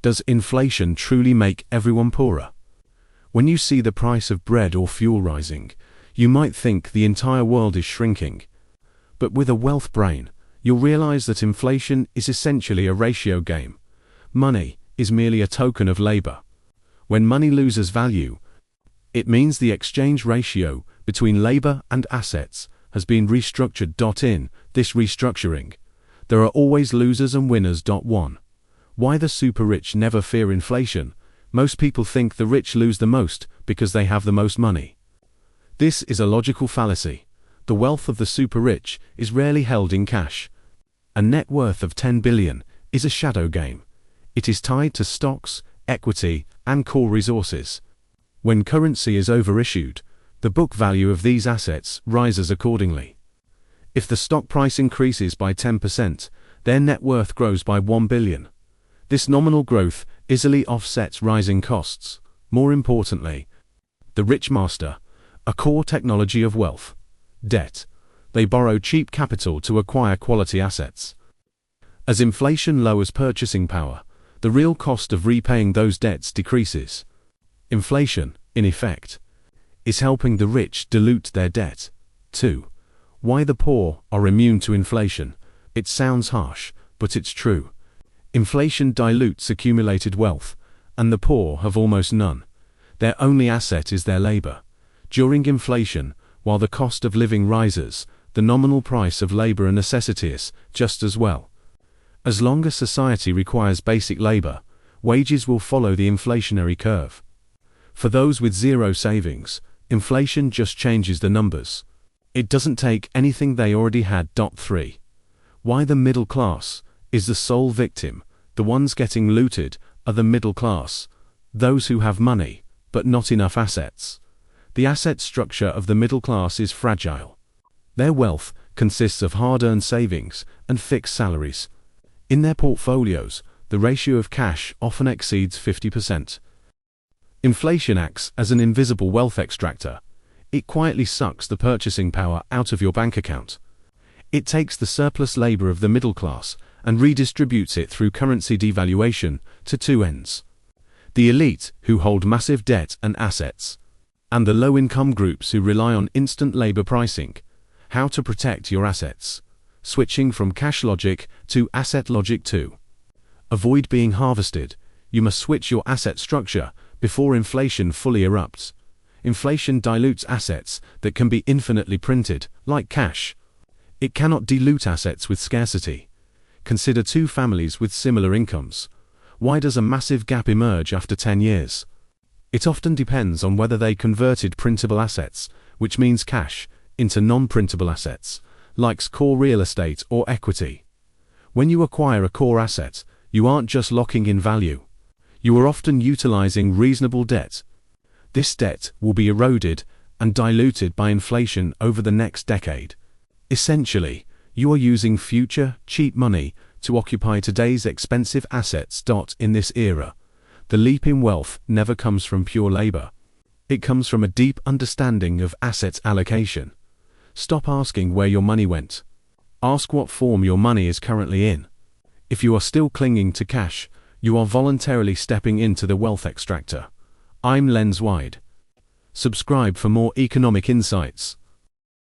Does inflation truly make everyone poorer? When you see the price of bread or fuel rising, you might think the entire world is shrinking. But with a wealth brain, you'll realize that inflation is essentially a ratio game. Money is merely a token of labor. When money loses value, it means the exchange ratio between labor and assets has been restructured. In this restructuring, there are always losers and winners. 1. Why the super rich never fear inflation? Most people think the rich lose the most because they have the most money. This is a logical fallacy. The wealth of the super rich is rarely held in cash. A net worth of 10 billion is a shadow game. It is tied to stocks, equity, and core resources. When currency is overissued, the book value of these assets rises accordingly. If the stock price increases by 10%, their net worth grows by 1 billion. This nominal growth easily offsets rising costs. More importantly, the rich master a core technology of wealth: debt. They borrow cheap capital to acquire quality assets. As inflation lowers purchasing power, the real cost of repaying those debts decreases. Inflation, in effect, is helping the rich dilute their debt. 2. Why the poor are immune to inflation? It sounds harsh, but it's true. Inflation dilutes accumulated wealth, and the poor have almost none. Their only asset is their labor. During inflation, while the cost of living rises, the nominal price of labor and necessities just as well. As long as society requires basic labor, wages will follow the inflationary curve. For those with zero savings, inflation just changes the numbers. It doesn't take anything they already had. 3. Why the middle class is the sole victim? The ones getting looted are the middle class, those who have money, but not enough assets. The asset structure of the middle class is fragile. Their wealth consists of hard-earned savings and fixed salaries. In their portfolios, the ratio of cash often exceeds 50%. Inflation acts as an invisible wealth extractor. It quietly sucks the purchasing power out of your bank account. It takes the surplus labor of the middle class and redistributes it through currency devaluation to two ends: the elite, who hold massive debt and assets, and the low-income groups who rely on instant labor pricing. How to protect your assets? Switching from cash logic to asset logic. 2. Avoid being harvested. You must switch your asset structure before inflation fully erupts. Inflation dilutes assets that can be infinitely printed, like cash. It cannot dilute assets with scarcity. Consider two families with similar incomes. Why does a massive gap emerge after 10 years? It often depends on whether they converted printable assets, which means cash, into non-printable assets, like core real estate or equity. When you acquire a core asset, you aren't just locking in value. You are often utilizing reasonable debt. This debt will be eroded and diluted by inflation over the next decade. Essentially, you are using future, cheap money to occupy today's expensive assets. In this era, the leap in wealth never comes from pure labor. It comes from a deep understanding of asset allocation. Stop asking where your money went. Ask what form your money is currently in. If you are still clinging to cash, you are voluntarily stepping into the wealth extractor. I'm Lens Wide. Subscribe for more economic insights.